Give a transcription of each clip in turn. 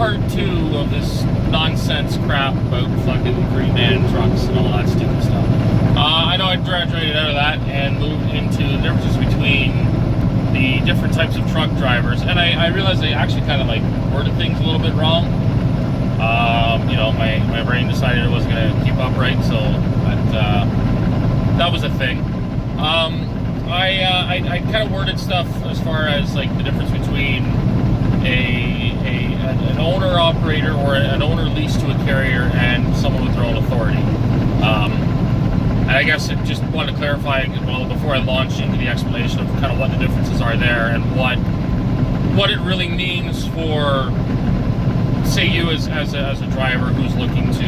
part 2 of this nonsense crap about fucking green man trucks and all that stupid stuff. I know I graduated out of that and moved into the differences between the different types of truck drivers, and I realized I actually kind of like worded things a little bit wrong. You know, my brain decided it wasn't going to keep up right, so that was a thing. I kind of worded stuff as far as like the difference between an owner operator or an owner leased to a carrier and someone with their own authority. And I guess I just wanted to clarify, well, before I launch into the explanation of kind of what the differences are there and what it really means for, say, you as a driver who's looking to,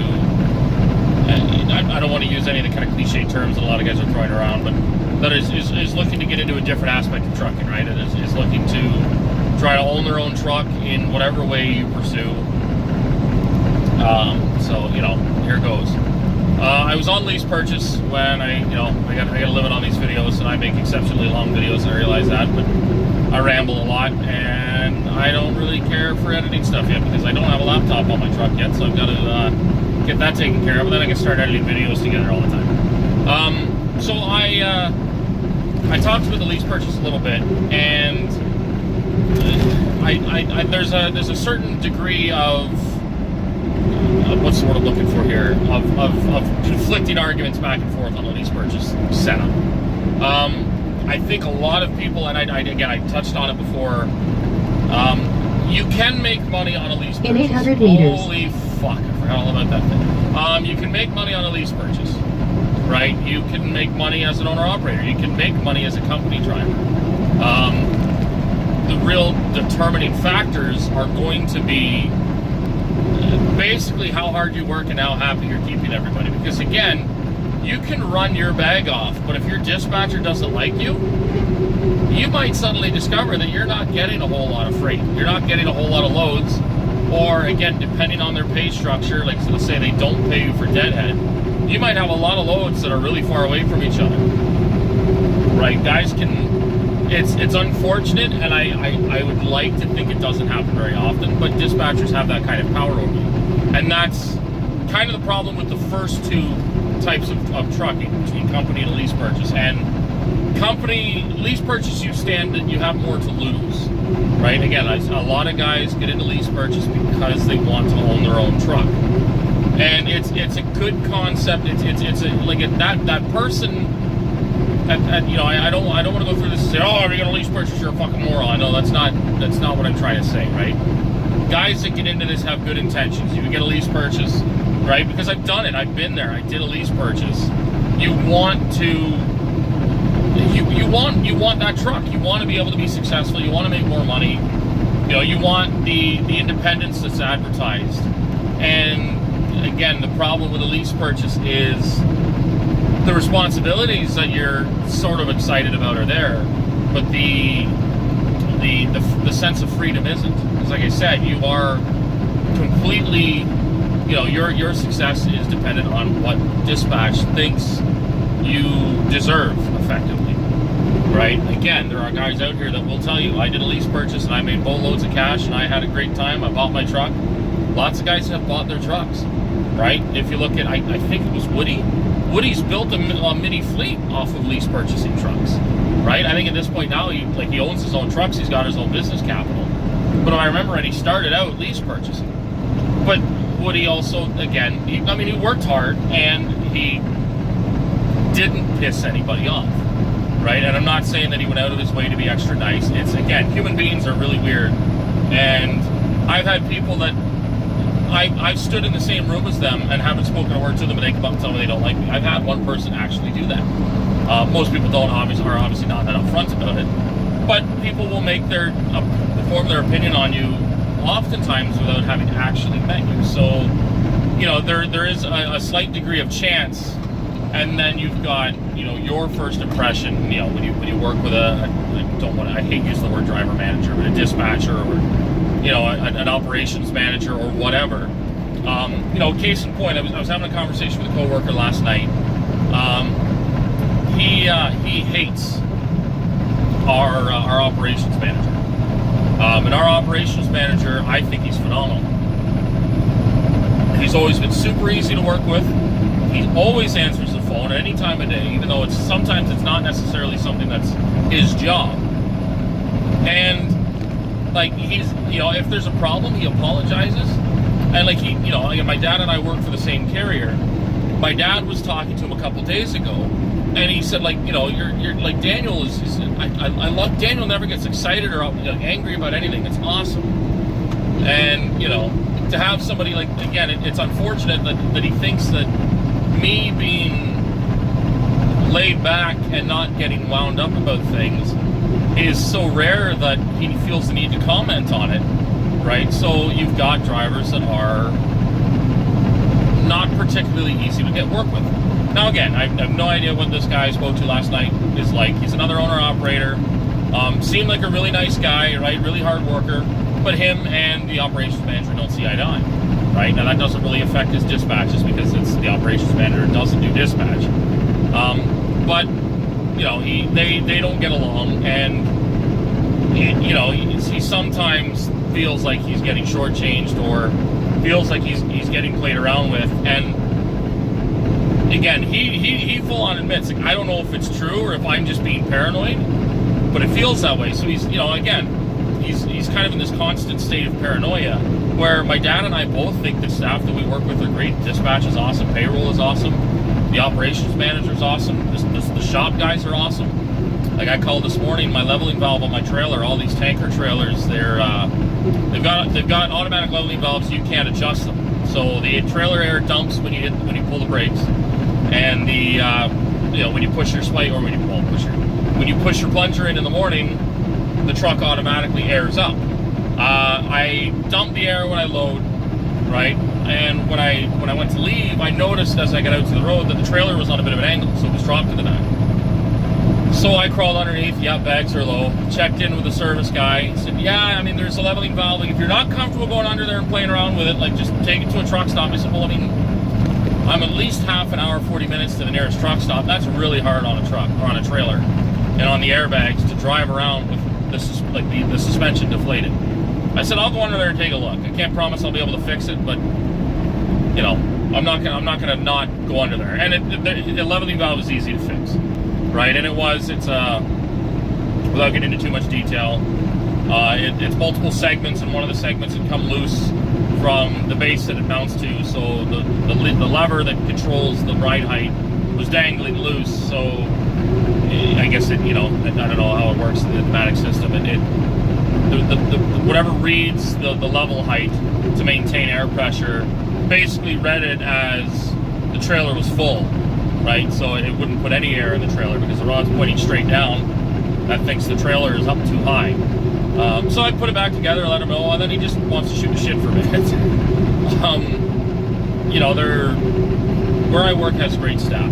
I don't want to use any of the kind of cliche terms that a lot of guys are throwing around, but that is looking to get into a different aspect of trucking, right? It is looking to try to own their own truck in whatever way you pursue. So, you know, here goes. I was on lease purchase when I got to live it on these videos, and I make exceptionally long videos, and I realize that, but I ramble a lot, and I don't really care for editing stuff yet because I don't have a laptop on my truck yet, so I've got to get that taken care of, and then I can start editing videos together all the time. So I talked about the lease purchase a little bit, and there's a certain degree of what's the word I'm looking for here, of conflicting arguments back and forth on the lease purchase setup. I think a lot of people, and I touched on it before, you can make money on a lease purchase. In 800 meters. Holy fuck, I forgot all about that thing. You can make money on a lease purchase, right? You can make money as an owner-operator. You can make money as a company driver. The real determining factors are going to be basically how hard you work and how happy you're keeping everybody. Because again, you can run your bag off, but if your dispatcher doesn't like you, you might suddenly discover that you're not getting a whole lot of freight. You're not getting a whole lot of loads, or again, depending on their pay structure, like so let's say they don't pay you for deadhead, you might have a lot of loads that are really far away from each other. Right? Guys can, it's unfortunate, and I would like to think it doesn't happen very often, but dispatchers have that kind of power over you. And that's kind of the problem with the first two types of trucking, between company and lease purchase. And company lease purchase, you have more to lose, right? Again, a lot of guys get into lease purchase because they want to own their own truck, and it's a good concept. It's like that person. You know, I don't want to go through this and say, oh, are you going to lease purchase? You're a fucking moron. No, that's not what I'm trying to say, right? Guys that get into this have good intentions. You can get a lease purchase, right? Because I've done it. I've been there. I did a lease purchase. You want that truck. You want to be able to be successful. You want to make more money. You know, you want the independence that's advertised. And again, the problem with a lease purchase is the responsibilities that you're sort of excited about are there, but the sense of freedom isn't. Because like I said, you are completely, you know, your success is dependent on what dispatch thinks you deserve, effectively, right? Again, there are guys out here that will tell you, I did a lease purchase and I made boatloads of cash and I had a great time, I bought my truck. Lots of guys have bought their trucks, right? If you look at, I think it was Woody's built a mini fleet off of lease purchasing trucks, right? I think at this point now, he owns his own trucks, he's got his own business capital. But I remember when he started out lease purchasing. But Woody also, again, he worked hard and he didn't piss anybody off, right? And I'm not saying that he went out of his way to be extra nice. It's, again, human beings are really weird. And I've had people that I've stood in the same room as them and haven't spoken a word to them, and they come up and tell me they don't like me. I've had one person actually do that. Most people are obviously not that upfront about it, but people will form their opinion on you oftentimes without having actually met you. So, you know, there is a slight degree of chance, and then you've got, you know, your first impression. You know, when you work with I hate using the word driver manager, but a dispatcher or, you know, an operations manager or whatever. You know, case in point, I was having a conversation with a coworker last night. He hates our operations manager. And our operations manager, I think he's phenomenal. He's always been super easy to work with. He always answers the phone at any time of day, even though sometimes it's not necessarily something that's his job. And like, he's, if there's a problem, he apologizes. And like, my dad and I work for the same carrier. My dad was talking to him a couple days ago, and he said, like, you're like, Daniel is I love Daniel. Never gets excited or angry about anything. It's awesome. And to have somebody like, again, it's unfortunate that he thinks that me being laid back and not getting wound up about things is so rare that he feels the need to comment on it, right? So you've got drivers that are not particularly easy to get work with. Now again, I have no idea what this guy I spoke to last night is like. He's another owner-operator. Seemed like a really nice guy, right? Really hard worker. But him and the operations manager don't see eye to eye, right? Now that doesn't really affect his dispatches because it's the operations manager doesn't do dispatch. But they don't get along, and he sometimes feels like he's getting shortchanged or feels like he's getting played around with. And again, he full on admits, like, I don't know if it's true or if I'm just being paranoid, but it feels that way. So he's he's kind of in this constant state of paranoia, where my dad and I both think the staff that we work with are great. Dispatch is awesome, payroll is awesome, the operations manager is awesome, the shop guys are awesome. Like, I called this morning, my leveling valve on my trailer, all these tanker trailers, they've got automatic leveling valves. You can't adjust them, so the trailer air dumps when you pull the brakes, and when you push your swipe, or when you push your plunger in the morning, the truck automatically airs up. I dump the air when I load, right? And when I went to leave, I noticed as I got out to the road that the trailer was on a bit of an angle, so it was dropped to the back. So I crawled underneath, bags are low, checked in with the service guy, he said, there's a leveling valve. Like, if you're not comfortable going under there and playing around with it, like, just take it to a truck stop. I said, well, I'm at least half an hour, 40 minutes to the nearest truck stop. That's really hard on a truck or on a trailer. And on the airbags to drive around with the suspension deflated. I said, I'll go under there and take a look. I can't promise I'll be able to fix it, but I'm not gonna not go under there. And the leveling valve is easy to fix, right? And it's without getting into too much detail, it's multiple segments, and one of the segments had come loose from the base that it mounts to. So the lever that controls the ride height was dangling loose. So I guess I don't know how it works in the pneumatic system. Whatever reads the level height to maintain air pressure basically read it as the trailer was full, right? So it wouldn't put any air in the trailer because the rod's pointing straight down. That thinks the trailer is up too high. So I put it back together, let him know, and then he just wants to shoot the shit for a minute. Where I work has great staff,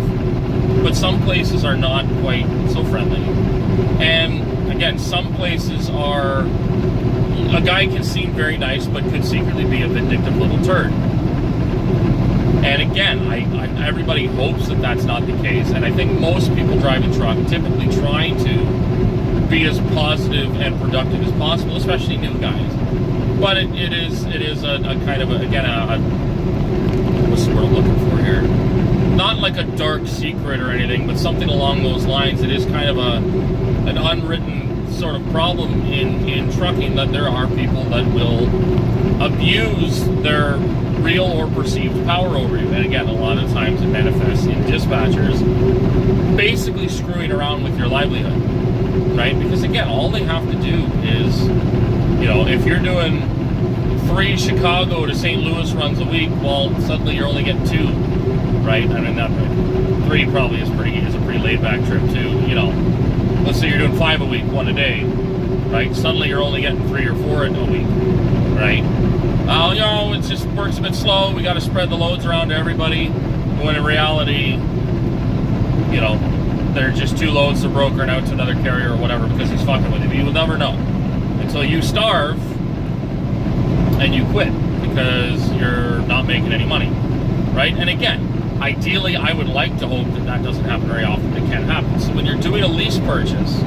but some places are not quite so friendly. And again, some places are, a guy can seem very nice, but could secretly be a vindictive little turd. And again, everybody hopes that that's not the case. And I think most people driving truck typically try to be as positive and productive as possible, especially new guys. But it is a kind of what's the word I'm looking for here? Not like a dark secret or anything, but something along those lines. It is kind of an unwritten sort of problem in trucking, that there are people that will abuse their real or perceived power over you. And again, a lot of times it manifests in dispatchers basically screwing around with your livelihood, right? Because again, all they have to do is, if you're doing 3 Chicago to St. Louis runs a week, well, suddenly you're only getting 2, right? I mean, that 3 probably is a pretty laid back trip too. Let's say you're doing 5 a week, 1 a day, right? Suddenly you're only getting 3 or 4 a week, right? It just works a bit slow. We got to spread the loads around to everybody. When in reality, they're just 2 loads to broker and out to another carrier or whatever because he's fucking with you. You will never know until you starve and you quit because you're not making any money, right? And again, ideally, I would like to hope that doesn't happen very often. It can happen. So when you're doing a lease purchase,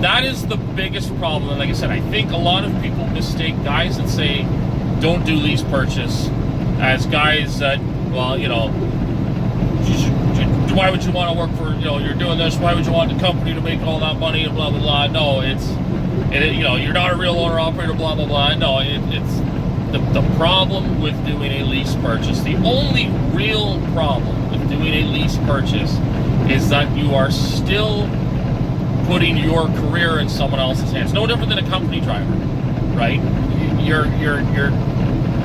that is the biggest problem. And like I said, I think a lot of people mistake guys that say don't do lease purchase as guys that, well, why would you want to work for, you're doing this, why would you want the company to make all that money and blah, blah, blah. No, you're not a real owner operator, blah, blah, blah. No, it's the problem with doing a lease purchase. The only real problem with doing a lease purchase is that you are still putting your career in someone else's hands. No different than a company driver, right?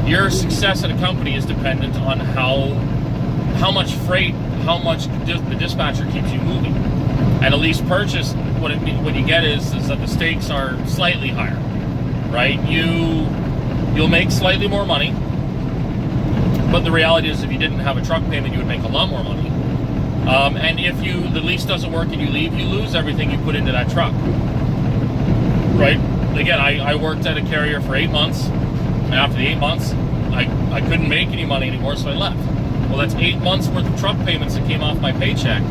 Your success at a company is dependent on how much freight, how much the dispatcher keeps you moving. And a lease purchase, what you get is that the stakes are slightly higher, right? You'll make slightly more money, but the reality is if you didn't have a truck payment, you would make a lot more money. And if the lease doesn't work and you leave, you lose everything you put into that truck, right? Again, I worked at a carrier for 8 months, and after the 8 months, I couldn't make any money anymore, so I left. Well, that's 8 months worth of truck payments that came off my paycheck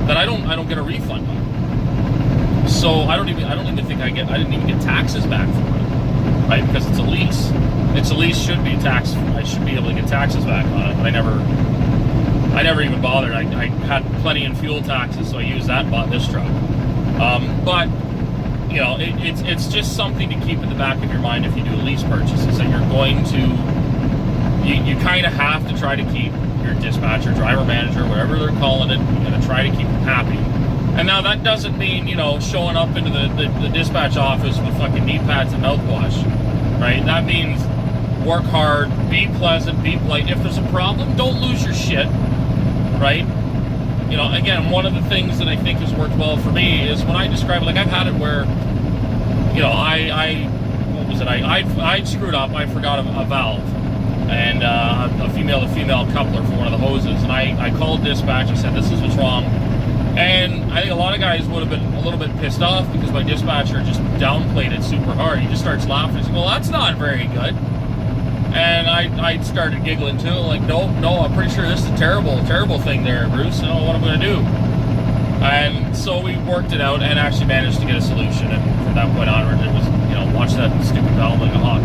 that I don't get a refund on. So I didn't even get taxes back for it, right? Because it's a lease. It's a lease, should be taxed. I should be able to get taxes back on it, but I never even bothered. I had plenty in fuel taxes, so I used that and bought this truck. But it's just something to keep in the back of your mind if you do a lease purchase, is that you're going to, you kind of have to try to keep your dispatcher, driver manager, whatever they're calling it, you're going to try to keep them happy. And now that doesn't mean, showing up into the dispatch office with fucking knee pads and mouthwash, right? That means work hard, be pleasant, be polite. If there's a problem, don't lose your shit, right? Again, one of the things that I think has worked well for me is when I describe it, like I've had it where, I screwed up, I forgot a valve and a female-to-female coupler for one of the hoses, and I called dispatch, I said, this is what's wrong. And I think a lot of guys would have been a little bit pissed off because my dispatcher just downplayed it super hard. He just starts laughing. He's like, well, that's not very good. And I started giggling too, like, no, I'm pretty sure this is a terrible, terrible thing there, Bruce. I don't know what I'm going to do. And so we worked it out and actually managed to get a solution. And from that point onward, it was, watch that stupid valve like a hawk.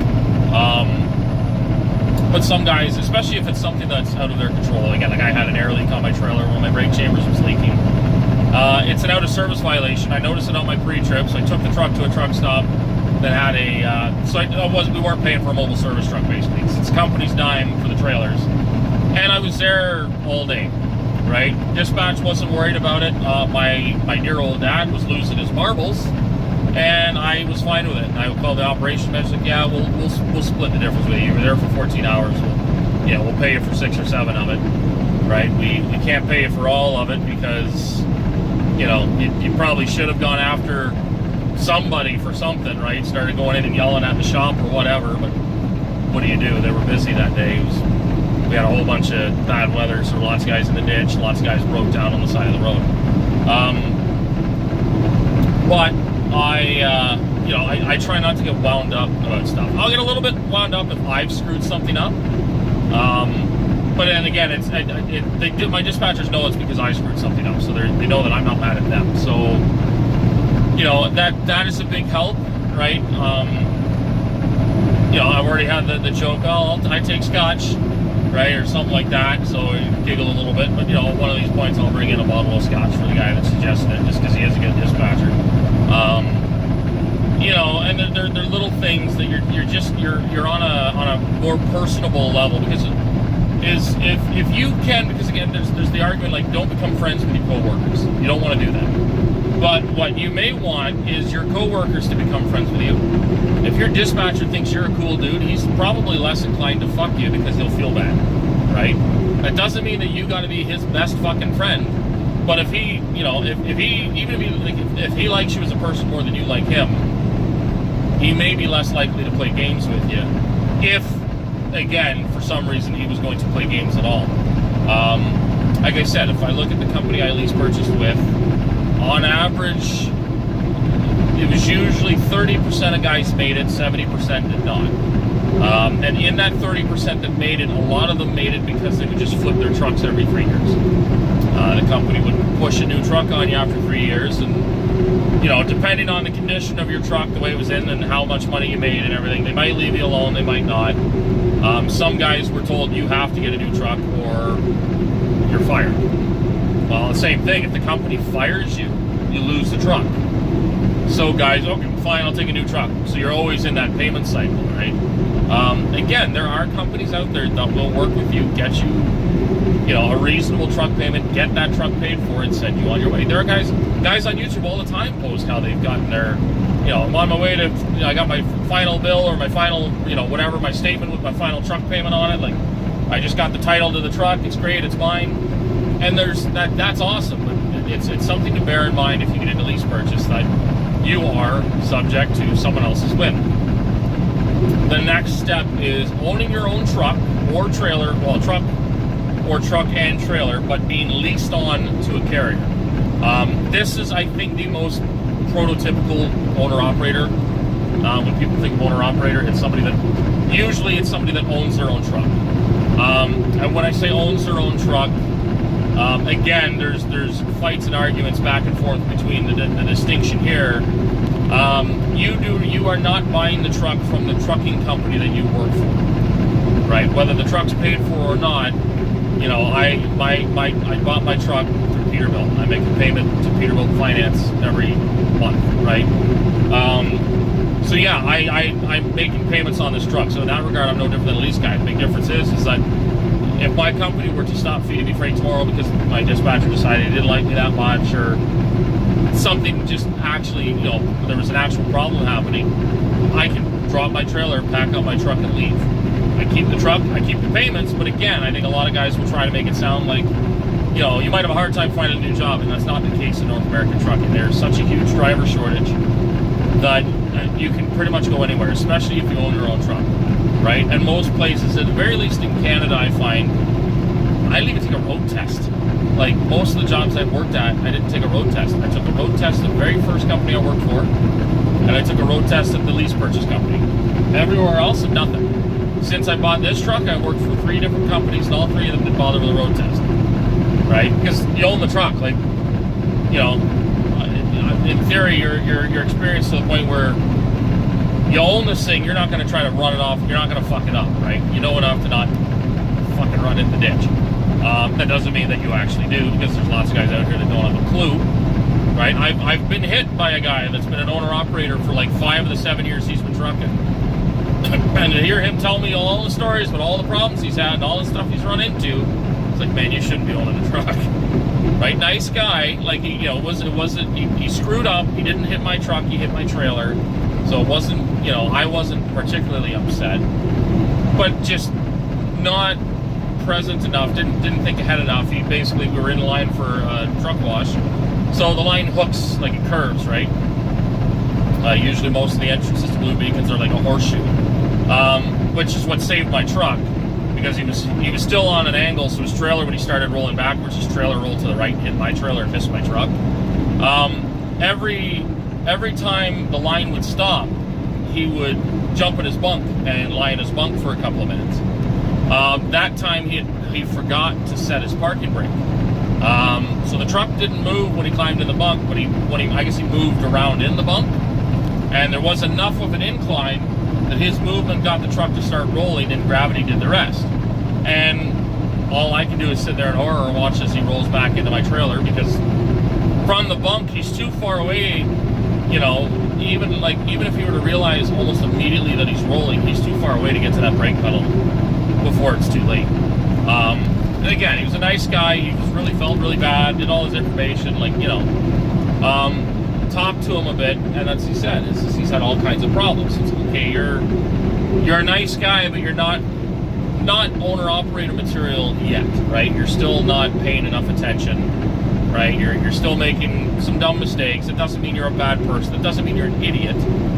But some guys, especially if it's something that's out of their control, again, like I had an air leak on my trailer, one of my brake chambers was leaking. It's an out of service violation. I noticed it on my pre-trip, so I took the truck to a truck stop that had we weren't paying for a mobile service truck, basically. It's the company's dime for the trailers. And I was there all day, right? Dispatch wasn't worried about it. My dear old dad was losing his marbles, and I was fine with it. And I called the operation manager, like, yeah, we'll split the difference with you. You were there for 14 hours. We'll pay you for 6 or 7 of it, right? We can't pay you for all of it because, you probably should have gone after somebody for something, right? Started going in and yelling at the shop or whatever, but what do? They were busy that day. We had a whole bunch of bad weather, so lots of guys in the ditch, lots of guys broke down on the side of the road. But I try not to get wound up about stuff. I'll get a little bit wound up if I've screwed something up. But then again, my dispatchers know it's because I screwed something up, so they know that I'm not mad at them. So, that is a big help, right? I've already had the joke, I take scotch, right, or something like that, so you giggle a little bit. But one of these points I'll bring in a bottle of scotch for the guy that suggested it, just because he is a good dispatcher. And they're little things that you're on a more personable level, because if you can, because again, there's the argument, like, don't become friends with your coworkers. You don't want to do that. But what you may want is your coworkers to become friends with you. If your dispatcher thinks you're a cool dude, he's probably less inclined to fuck you because he'll feel bad, right? That doesn't mean that you got to be his best fucking friend. But if he, if he likes you as a person more than you like him, he may be less likely to play games with you. If, again, for some reason he was going to play games at all. Like I said, if I look at the company I lease purchased with, on average, it was usually 30% of guys made it, 70% did not. And in that 30% that made it, a lot of them made it because they would just flip their trucks every 3 years. The company would push a new truck on you after 3 years, and depending on the condition of your truck, the way it was in, and how much money you made and everything, they might leave you alone, they might not. Some guys were told you have to get a new truck or you're fired. Well, the same thing. If the company fires you, you lose the truck. So guys, okay, fine, I'll take a new truck. So you're always in that payment cycle, right? Again, there are companies out there that will work with you, get you, a reasonable truck payment, get that truck paid for, and send you on your way. There are guys on YouTube all the time post how they've gotten their, I'm on my way to, I got my final bill or my final, whatever, my statement with my final truck payment on it. Like, I just got the title to the truck. It's great. It's mine. And that's awesome. But it's something to bear in mind if you get into lease purchase that you are subject to someone else's whim. The next step is owning your own truck or trailer, truck and trailer, but being leased on to a carrier. This is, I think, the most prototypical owner-operator. When people think of owner-operator, it's somebody that owns their own truck. And when I say owns their own truck, again, there's fights and arguments back and forth between the distinction here. You are not buying the truck from the trucking company that you work for, right? Whether the truck's paid for or not, I bought my truck through Peterbilt. I make a payment to Peterbilt Finance every month, right? So yeah, I'm making payments on this truck. So in that regard, I'm no different than a lease guy. The big difference is that if my company were to stop feeding me freight tomorrow because my dispatcher decided he didn't like me that much, or something just actually, there was an actual problem happening, I can drop my trailer, pack up my truck, and leave. I keep the truck, I keep the payments, but again, I think a lot of guys will try to make it sound like, you might have a hard time finding a new job, and that's not the case in North American trucking. There's such a huge driver shortage that you can pretty much go anywhere, especially if you own your own truck, right? And most places, at the very least in Canada, I find, I didn't even take a road test. Like, most of the jobs I've worked at, I didn't take a road test. I took a road test at the very first company I worked for, and I took a road test at the lease purchase company. Everywhere else, nothing. Since I bought this truck, I worked for 3 different companies, and all 3 of them didn't bother with a road test, right? Because you own the truck. Like, in theory, you're experienced to the point where you own this thing, you're not going to try to run it off, you're not going to fuck it up, right? You know enough to not fucking run in the ditch. That doesn't mean that you actually do, because there's lots of guys out here that don't have a clue, right? I've been hit by a guy that's been an owner-operator for like 5 of the 7 years he's been trucking. And to hear him tell me all the stories about all the problems he's had and all the stuff he's run into, it's like, man, you shouldn't be owning a truck. Right? Nice guy. Like, he screwed up. He didn't hit my truck. He hit my trailer. So it wasn't, I wasn't particularly upset. But just not present enough. Didn't think ahead enough. We were in line for a truck wash. So the line hooks, like it curves, right? Usually most of the entrances to Blue Beacons are like a horseshoe. Which is what saved my truck. Because he was still on an angle, so his trailer, when he started rolling backwards, his trailer rolled to the right and hit my trailer and missed my truck. Every time the line would stop, he would jump in his bunk and lie in his bunk for a couple of minutes. That time he forgot to set his parking brake. So the truck didn't move when he climbed in the bunk, but I guess he moved around in the bunk, and there was enough of an incline that his movement got the truck to start rolling, and gravity did the rest. And all I can do is sit there in horror and watch as he rolls back into my trailer, because from the bunk, he's too far away. Even if he were to realize almost immediately that he's rolling, he's too far away to get to that brake pedal before it's too late. And again, he was a nice guy. He just really felt really bad, did all his information, talked to him a bit, and that's what he said. He's had all kinds of problems. It's okay, you're a nice guy, but you're not owner-operator material yet, right? You're still not paying enough attention, right? You're still making some dumb mistakes. It doesn't mean you're a bad person. It doesn't mean you're an idiot.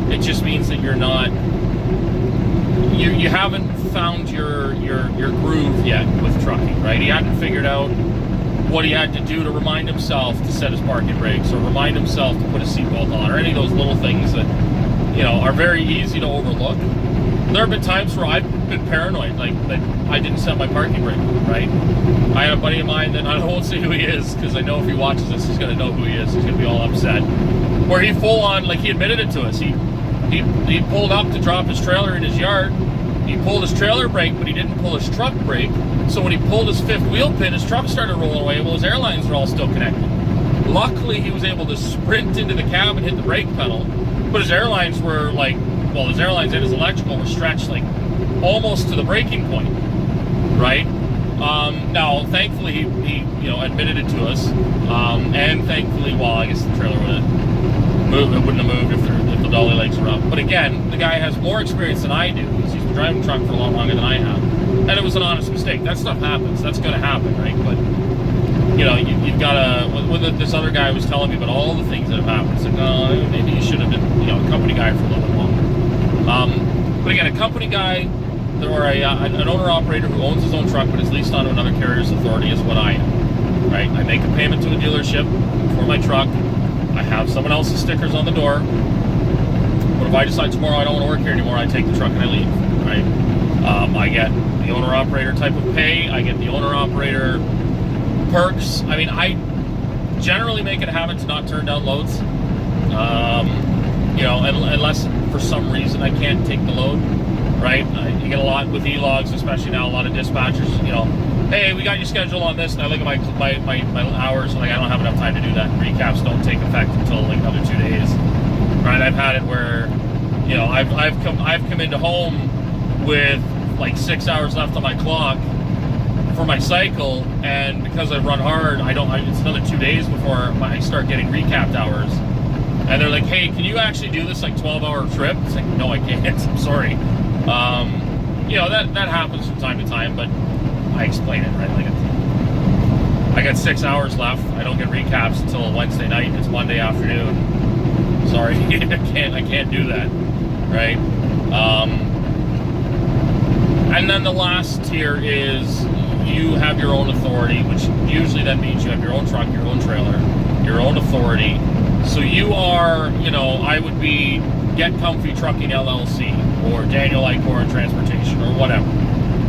It just means that you're not. You haven't found your groove yet with trucking, right? He hadn't figured out what he had to do to remind himself to set his parking brakes, or remind himself to put his seatbelt on, or any of those little things that are very easy to overlook. There have been times where I've been paranoid, like that I didn't set my parking brake, right? I had a buddy of mine that I won't say who he is, because I know if he watches this, he's going to know who he is. He's going to be all upset. Where he full on, like, he admitted it to us. He pulled up to drop his trailer in his yard. He pulled his trailer brake, but he didn't pull his truck brake. So when he pulled his fifth wheel pin, his truck started rolling away. Well, his airlines were all still connected. Luckily, he was able to sprint into the cab and hit the brake pedal. But his airlines were like, well, his airlines and his electrical were stretched like almost to the breaking point, right? Now, thankfully, he admitted it to us, and thankfully, well, I guess the trailer would have moved. It wouldn't have moved if the dolly legs were up. But again, the guy has more experience than I do. He's been driving a truck for a lot longer than I have, and it was an honest mistake. That stuff happens. That's going to happen, right? But you've got to. This other guy was telling me about all the things that have happened. It's like, no, maybe you should have been, a company guy for a little bit longer. But again, a company guy, or an owner-operator who owns his own truck but is leased onto another carrier's authority is what I am, right? I make a payment to a dealership for my truck. I have someone else's stickers on the door. But if I decide tomorrow I don't want to work here anymore, I take the truck and I leave, right? I get the owner-operator type of pay. I get the owner-operator perks. I mean, I generally make it a habit to not turn down loads, unless for some reason I can't take the load. Right? You get a lot with e-logs, especially now, a lot of dispatchers, hey, we got your schedule on this, and I look at my hours, and I don't have enough time to do that. Recaps don't take effect until like another 2 days. Right? I've had it where, I've come into home with like 6 hours left on my clock for my cycle, and because I've run hard, it's another 2 days before I start getting recapped hours. And they're like, hey, can you actually do this like 12-hour trip? It's like, no, I can't. I'm sorry. That happens from time to time, but I explain it, right? Like, I got 6 hours left. I don't get recaps until Wednesday night. It's Monday afternoon. Sorry, I can't do that, right? And then the last tier is you have your own authority, which usually that means you have your own truck, your own trailer, your own authority. So you are, I would be Get Comfy Trucking LLC or Daniel Icor Transportation or whatever,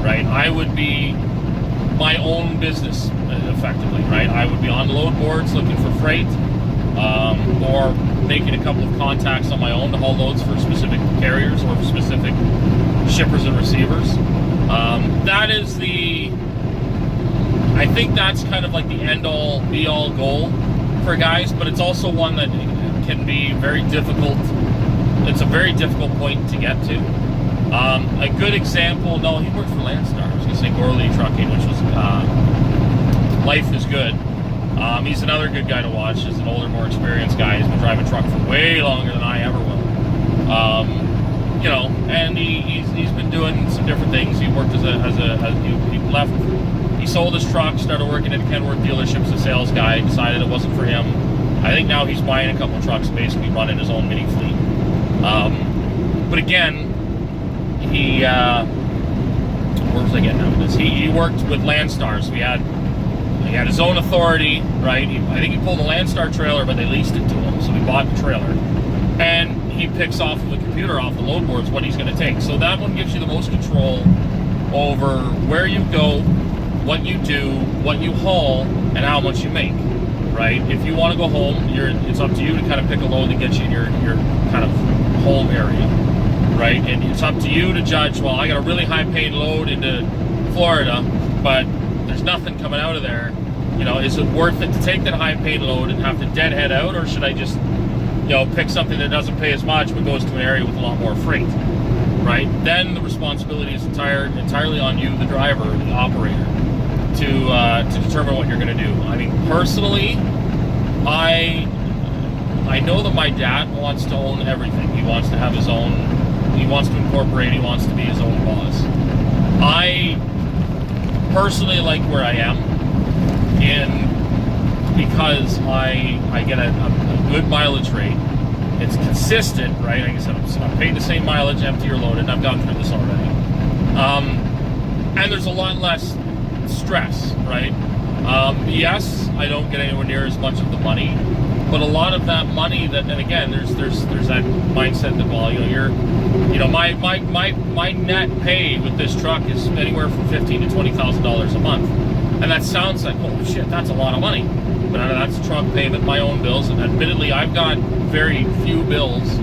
right? I would be my own business, effectively, right? I would be on load boards looking for freight, or making a couple of contacts on my own to haul loads for specific carriers or for specific shippers and receivers. I think that's kind of like the end-all, be-all goal for guys, but it's also one that can be very difficult. It's a very difficult point to get to. A good example, no, he worked for Landstar. I was going to say Gorley Trucking, which was Life is Good. He's another good guy to watch. He's an older, more experienced guy. He's been driving a truck for way longer than I ever will. And he's been doing some different things. He worked he sold his truck, started working at Kenworth dealerships as a sales guy, decided it wasn't for him. I think now he's buying a couple of trucks, basically running his own mini fleet. But again, where was I getting at with this? He worked with Landstar, so he had his own authority, right? I think he pulled a Landstar trailer, but they leased it to him, so he bought the trailer. And he picks off of the computer, off the load boards, what he's going to take. So that one gives you the most control over where you go, what you do, what you haul, and how much you make, right? If you want to go home, it's up to you to kind of pick a load that gets you in your kind of home area, right? And it's up to you to judge, well, I got a really high-paying load into Florida, but there's nothing coming out of there. Is it worth it to take that high-paying load and have to deadhead out, or should I just, pick something that doesn't pay as much but goes to an area with a lot more freight, right? Then the responsibility is entirely on you, the driver, the operator, to determine what you're going to do. I mean, personally, I know that my dad wants to own everything. He wants to have his own, he wants to incorporate, he wants to be his own boss. I personally like where I am, because I get a good mileage rate. It's consistent, right? Like I said, I'm paid the same mileage, empty or loaded, and I've gone through this already. And there's a lot less stress, right? Yes, I don't get anywhere near as much of the money, but a lot of that money and again, there's that mindset that, well, my net pay with this truck is anywhere from $15,000 to $20,000 a month, and that sounds like, oh shit, that's a lot of money. But that's truck payment, my own bills, and admittedly, I've got very few bills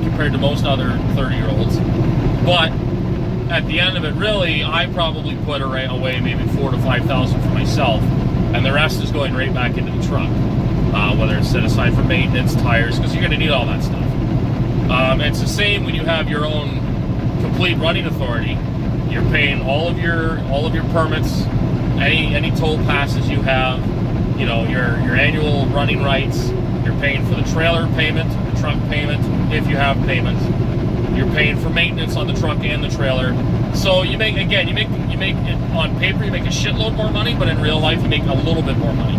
compared to most other 30-years-olds. But at the end of it, really, I probably put away maybe $4,000 to $5,000 for myself, and the rest is going right back into the truck. Whether it's set aside for maintenance, tires, because you're going to need all that stuff. It's the same when you have your own complete running authority. You're paying all of your permits, any toll passes you have, you know, your annual running rights. You're paying for the trailer payment, the truck payment, if you have payments. You're paying for maintenance on the truck and the trailer. So you make it on paper, you make a shitload more money, but in real life you make a little bit more money,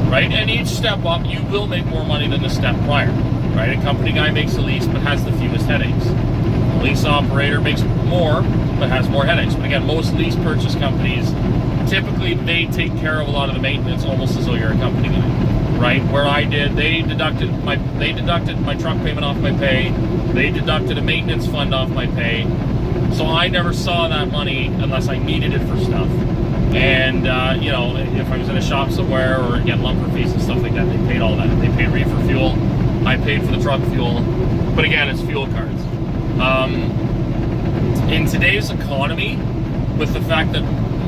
right? And each step up, you will make more money than the step prior, right? A company guy makes a lease but has the fewest headaches. A lease operator makes more but has more headaches. But again, most lease purchase companies, typically they take care of a lot of the maintenance almost as though you're a company guy, right? Where I did, they deducted my truck payment off my pay. They deducted a maintenance fund off my pay. So I never saw that money unless I needed it for stuff. And, you know, if I was in a shop somewhere or get lumber fees and stuff like that, they paid all that. They paid reefer fuel. I paid for the truck fuel. But again, it's fuel cards. In today's economy, with the fact that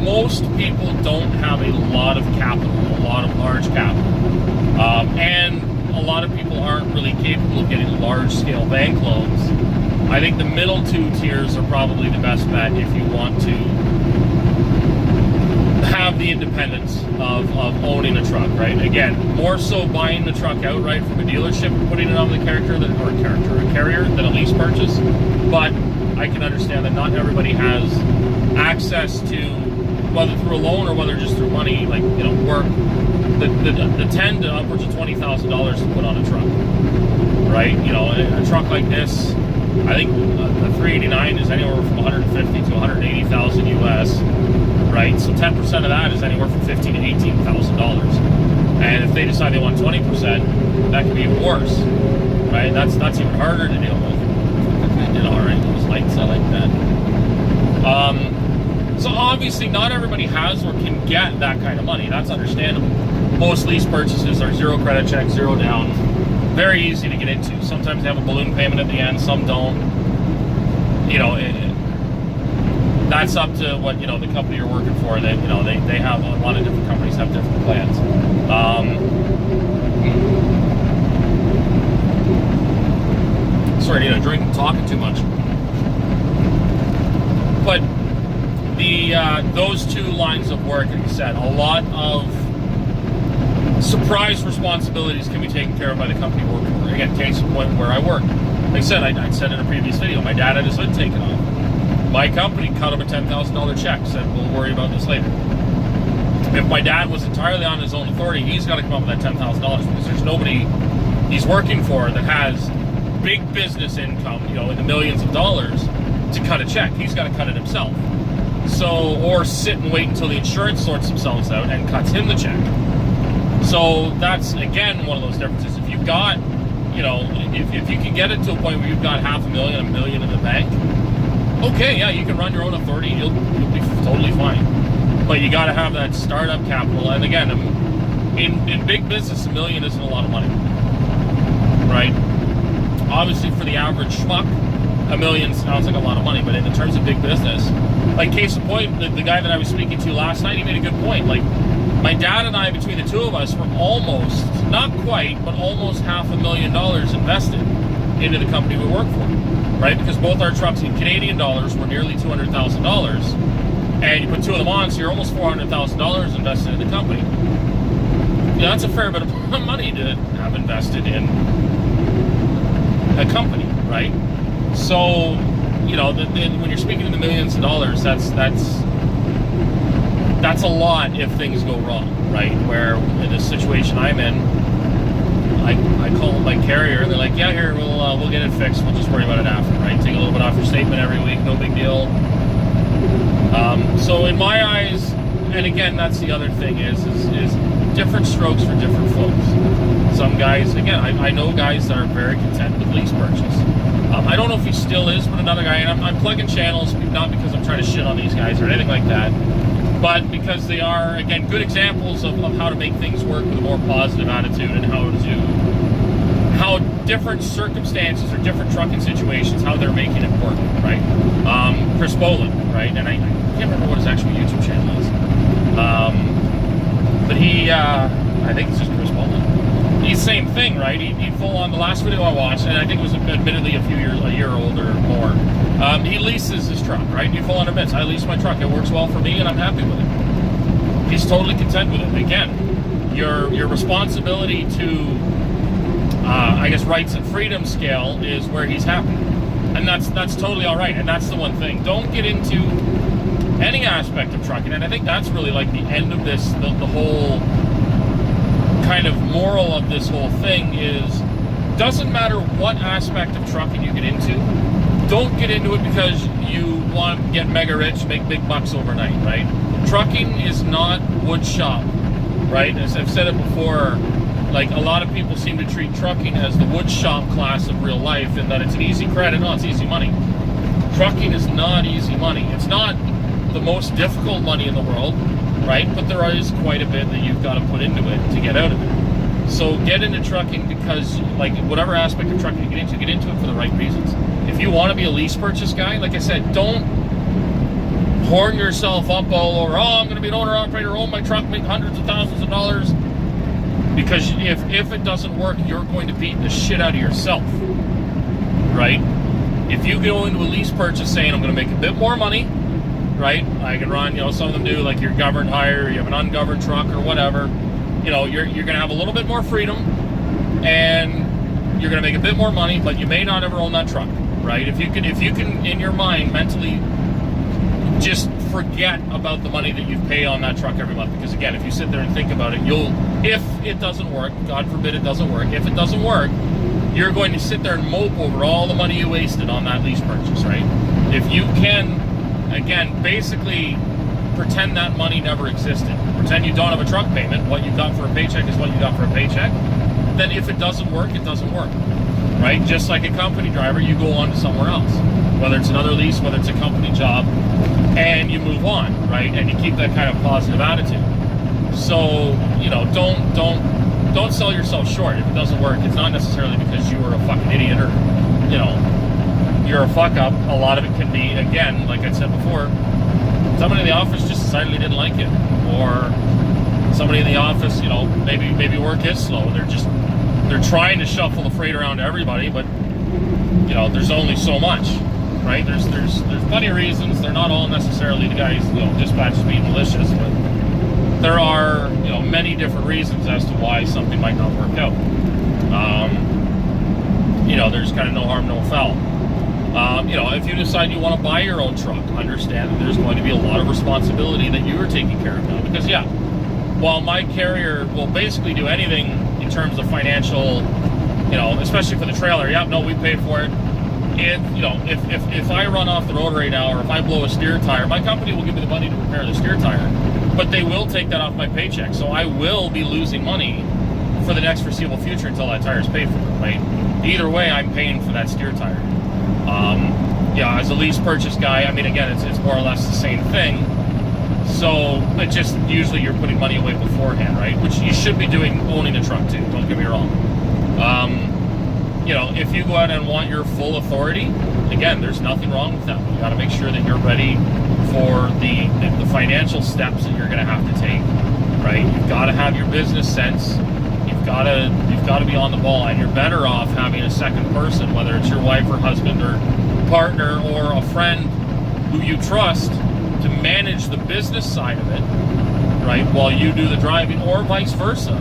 most people don't have a lot of capital, a lot of large capital, and a lot of people aren't really capable of getting large-scale bank loans, I think the middle two tiers are probably the best bet if you want to have the independence of owning a truck, right? Again, more so buying the truck outright from a dealership and putting it on the carrier than a lease purchase. But I can understand that not everybody has access to, whether through a loan or whether just through money, like, you know, work, the 10 to upwards of $20,000 to put on a truck, right? You know, a truck like this, I think the 389 is anywhere from 150 to 180,000 US, right? So 10% of that is anywhere from $15,000 to $18,000. And if they decide they want 20%, that could be even worse, right? That's even harder to deal with. I did all right. Those lights, I like that. So obviously not everybody has or can get that kind of money. That's understandable. Most lease purchases are zero credit check, zero down. Very easy to get into. Sometimes they have a balloon payment at the end, some don't. You know, that's up to what, you know, the company you're working for. That, you know, they have, a lot of different companies have different plans. Sorry, I need a drink. I'm talking too much. But those two lines of work, like you said, a lot of surprise responsibilities can be taken care of by the company we're working for. Again, case in point where I work. Like I said, I said in a previous video, my dad had his hood taken off. My company cut him a $10,000 check, said we'll worry about this later. If my dad was entirely on his own authority, he's got to come up with that $10,000 because there's nobody he's working for that has big business income, you know, in the millions of dollars to cut a check. He's got to cut it himself. So, or sit and wait until the insurance sorts themselves out and cuts him the check. So that's, again, one of those differences. If you've got, you know, if you can get it to a point where you've got $500,000, $1 million in the bank, okay, yeah, you can run your own authority, you'll be totally fine. But you got to have that startup capital. And again, in big business, $1 million isn't a lot of money, right? Obviously, for the average schmuck, $1 million sounds like a lot of money, but in terms of big business, like case in point, the guy that I was speaking to last night, he made a good point. Like, my dad and I, between the two of us, were almost, not quite, but almost $500,000 invested into the company we work for, right? Because both our trucks in Canadian dollars were nearly $200,000, and you put two of them on, so you're almost $400,000 invested in the company. You know, that's a fair bit of money to have invested in a company, right? So, you know, when you're speaking in the millions of dollars, that's a lot if things go wrong, right? Where in this situation I'm in, I call my carrier, and they're like, yeah, here, we'll get it fixed. We'll just worry about it after, right? Take a little bit off your statement every week, no big deal. So in my eyes, and again, that's the other thing is different strokes for different folks. Some guys, again, I know guys that are very content with lease purchase. I don't know if he still is, but another guy, and I'm plugging channels, not because I'm trying to shit on these guys or anything like that, but because they are, again, good examples of how to make things work with a more positive attitude and how different circumstances or different trucking situations, how they're making it work, right? Chris Boland, right? And I can't remember what his actual YouTube channel is. But he, I think it's just Chris Boland. He's same thing, right? He full on, the last video I watched, and I think it was admittedly a year old or more. He leases his truck, right? He full on admits, I lease my truck. It works well for me, and I'm happy with it. He's totally content with it. Again, your responsibility to, I guess, rights and freedom scale is where he's happy, and that's totally all right. And that's the one thing. Don't get into any aspect of trucking, and I think that's really like the end of this. The whole kind of moral of this whole thing is, doesn't matter what aspect of trucking you get into, don't get into it because you want to get mega rich, make big bucks overnight, right? Trucking is not wood shop, right? As I've said it before, like, a lot of people seem to treat trucking as the wood shop class of real life, and that it's an easy credit. No, it's easy money. Trucking is not easy money. It's not the most difficult money in the world, right? But there is quite a bit that you've got to put into it to get out of it. So get into trucking because, like, whatever aspect of trucking you get into it for the right reasons. If you want to be a lease purchase guy, like I said, don't horn yourself up all over, I'm going to be an owner-operator, own my truck, make hundreds of thousands of dollars. Because if it doesn't work, you're going to beat the shit out of yourself, right? If you go into a lease purchase saying, I'm going to make a bit more money, right? I can run, some of them do, like, your governed hire, you have an ungoverned truck or whatever. You're going to have a little bit more freedom, and you're going to make a bit more money, but you may not ever own that truck, right? If you can, in your mind, mentally just forget about the money that you pay on that truck every month. Because again, if you sit there and think about it, if it doesn't work, God forbid it doesn't work, if it doesn't work, you're going to sit there and mope over all the money you wasted on that lease purchase, right? If you can, again, basically pretend that money never existed. Pretend you don't have a truck payment. What you got for a paycheck is what you got for a paycheck. Then if it doesn't work, it doesn't work, right? Just like a company driver, you go on to somewhere else. Whether it's another lease, whether it's a company job, and you move on, right? And you keep that kind of positive attitude. So, don't sell yourself short. If it doesn't work, it's not necessarily because you were a fucking idiot or, you're a fuck up. A lot of it can be, again, like I said before, somebody in the office just decided they didn't like it, or somebody in the office, maybe work is slow. They're trying to shuffle the freight around to everybody, but there's only so much, right? There's plenty of reasons. They're not all necessarily the guys, dispatchers being malicious, but there are, many different reasons as to why something might not work out. There's kind of no harm, no foul. If you decide you want to buy your own truck, understand that there's going to be a lot of responsibility that you are taking care of now. Because, while my carrier will basically do anything in terms of financial, especially for the trailer, we pay for it. If I run off the road right now, or if I blow a steer tire, my company will give me the money to repair the steer tire, but they will take that off my paycheck. So I will be losing money for the next foreseeable future until that tire is paid for, right? Either way, I'm paying for that steer tire. As a lease purchase guy, again, it's more or less the same thing. So, but just usually you're putting money away beforehand, right? Which you should be doing owning a truck too, don't get me wrong. If you go out and want your full authority, again, there's nothing wrong with that. You got to make sure that you're ready for the financial steps that you're going to have to take, right? You've got to have your business sense. You've got to be on the ball, and you're better off having a second person, whether it's your wife or husband or partner or a friend who you trust, to manage the business side of it, right, while you do the driving, or vice versa,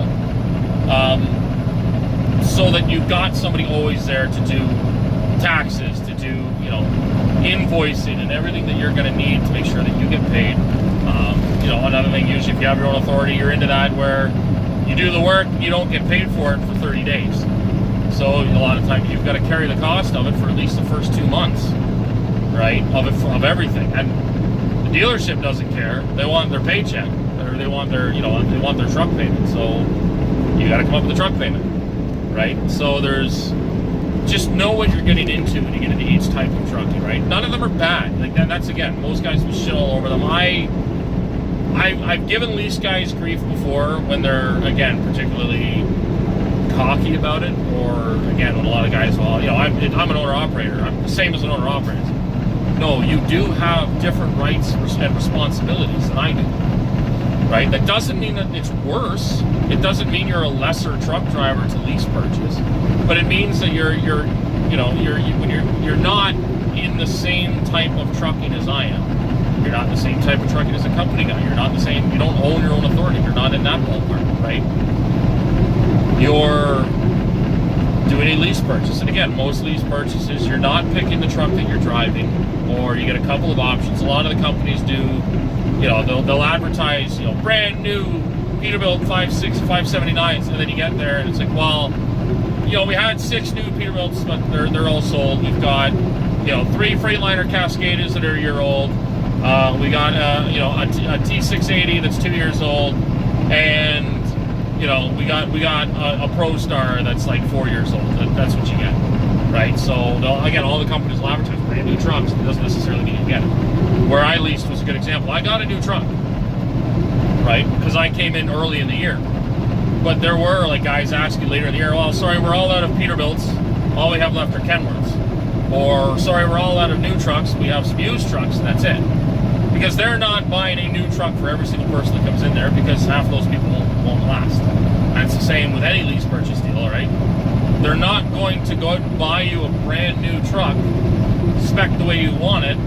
so that you've got somebody always there to do taxes, to do, invoicing and everything that you're going to need to make sure that you get paid. Another thing, usually if you have your own authority, you're into that where you do the work, you don't get paid for it for 30 days. So a lot of times you've got to carry the cost of it for at least the first 2 months, right, of everything. And the dealership doesn't care. They want their paycheck, or they want their truck payment. So you got to come up with a truck payment, right? So just know what you're getting into when you get into each type of trucking, right? None of them are bad. Like that's again, most guys will shit all over them. I've given lease guys grief before when they're, again, particularly cocky about it, or again, when a lot of guys, well, I'm an owner-operator. I'm the same as an owner-operator. No, you do have different rights and responsibilities than I do, right? That doesn't mean that it's worse. It doesn't mean you're a lesser truck driver to lease purchase, but it means that you're not in the same type of trucking as I am. You're not the same type of trucking as a company guy. You're not the same. You don't own your own authority. You're not in that ballpark, right? You're doing a lease purchase. And again, most lease purchases, you're not picking the truck that you're driving, or you get a couple of options. A lot of the companies do, they'll advertise, brand new Peterbilt 579s, and then you get there and it's like, well, we had 6 new Peterbilts, but they're all sold. We've got, 3 Freightliner Cascadas that are a year old. We got a T680 that's 2 years old, and we got a ProStar that's like 4 years old. That's what you get, right? So again, all the companies will advertise brand new trucks. It doesn't necessarily mean you get it. Where I leased was a good example. I got a new truck, right? Because I came in early in the year. But there were like guys asking later in the year, well, sorry, we're all out of Peterbilts. All we have left are Kenworths. Or sorry, we're all out of new trucks. We have some used trucks, and that's it. Because they're not buying a new truck for every single person that comes in there, because half of those people won't last. And it's the same with any lease purchase deal, right? They're not going to go out and buy you a brand new truck, spec the way you want it,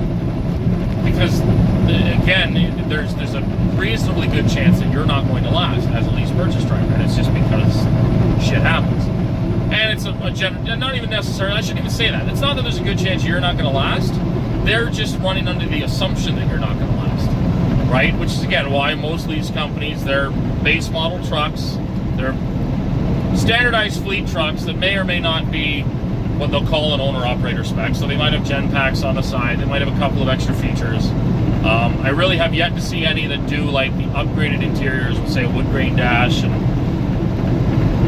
because again, there's a reasonably good chance that you're not going to last as a lease purchase driver, and it's just because shit happens. And it's not even necessarily, I shouldn't even say that. It's not that there's a good chance you're not going to last. They're just running under the assumption that you're not going to last, right? Which is, again, why most lease companies, they're base model trucks, they're standardized fleet trucks that may or may not be what they'll call an owner-operator spec. So they might have gen packs on the side, they might have a couple of extra features. I really have yet to see any that do like the upgraded interiors with, say, a wood grain dash and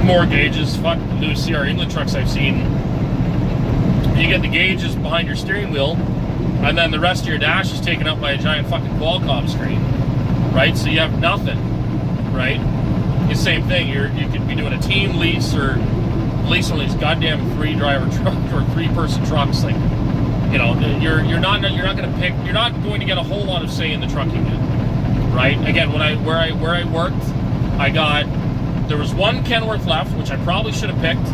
more gauges. Fuck, the new CR England trucks I've seen, you get the gauges behind your steering wheel, and then the rest of your dash is taken up by a giant fucking Qualcomm screen, right? So you have nothing, right? The same thing. You could be doing a team lease or lease one of these goddamn 3-driver truck or 3-person trucks. Like, you're not going to get a whole lot of say in the trucking yet, right? Again, where I worked, there was one Kenworth left, which I probably should have picked,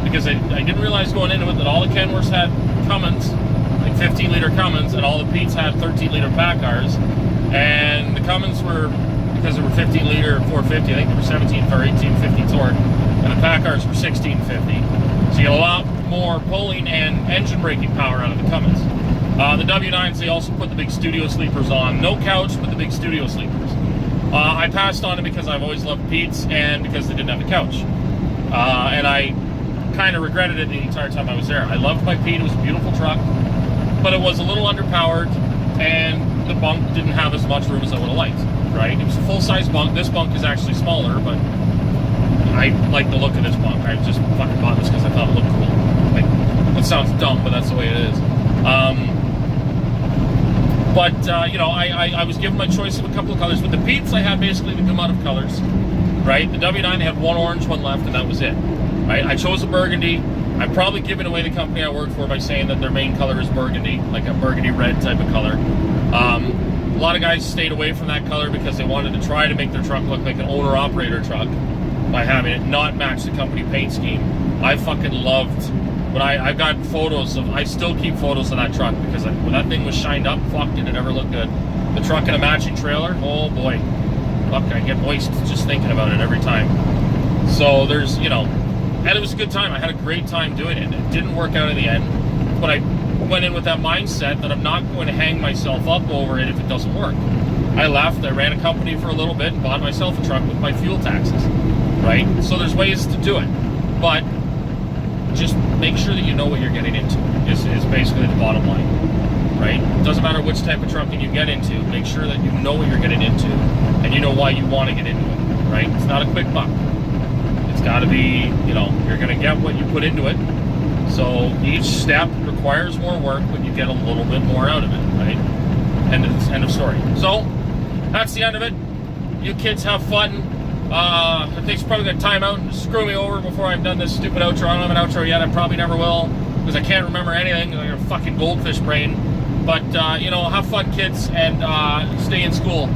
because I didn't realize going into it that all the Kenworths had Cummins, like 15-liter Cummins, and all the Pete's had 13-liter Packars, and the Cummins were, because they were 15-liter 450, I think they were 1850 torque, and the Packars were 1650. So you get a lot more pulling and engine braking power out of the Cummins. The W9s, they also put the big studio sleepers on. No couch, but the big studio sleepers. I passed on it because I've always loved Pete's and because they didn't have a couch. And I kind of regretted it the entire time I was there. I loved my Pete. It was a beautiful truck, but it was a little underpowered, and the bunk didn't have as much room as I would have liked, right? It was a full-size bunk. This bunk is actually smaller, but I like the look of this bunk. I just fucking bought this because I thought it looked cool. Like, that sounds dumb, but that's the way it is. I was given my choice of a couple of colors. With the Pete's, I had basically the gamut of colors, right? The W9, they had one orange, one left, and that was it, right? I chose a burgundy. I'm probably giving away the company I work for by saying that their main color is burgundy, like a burgundy red type of color. A lot of guys stayed away from that color because they wanted to try to make their truck look like an owner-operator truck by having it not match the company paint scheme. I fucking loved, I've got photos of, I still keep photos of that truck because when that thing was shined up, fuck, did it ever look good. The truck and a matching trailer, oh boy. Fuck, I get moist just thinking about it every time. So there's, and it was a good time. I had a great time doing it. It didn't work out in the end, but I went in with that mindset that I'm not going to hang myself up over it if it doesn't work. I left, I ran a company for a little bit and bought myself a truck with my fuel taxes, right? So there's ways to do it, but just make sure that you know what you're getting into is basically the bottom line, right? It doesn't matter which type of trucking you get into, make sure that you know what you're getting into and you know why you want to get into it, right? It's not a quick buck. It's got to be, you're going to get what you put into it. So each step requires more work, but you get a little bit more out of it, right? End of story. So that's the end of it. You kids have fun. I think it's probably going to time out and screw me over before I've done this stupid outro. I don't have an outro yet. I probably never will, because I can't remember anything. Like a fucking goldfish brain. But, you know, have fun, kids, and stay in school.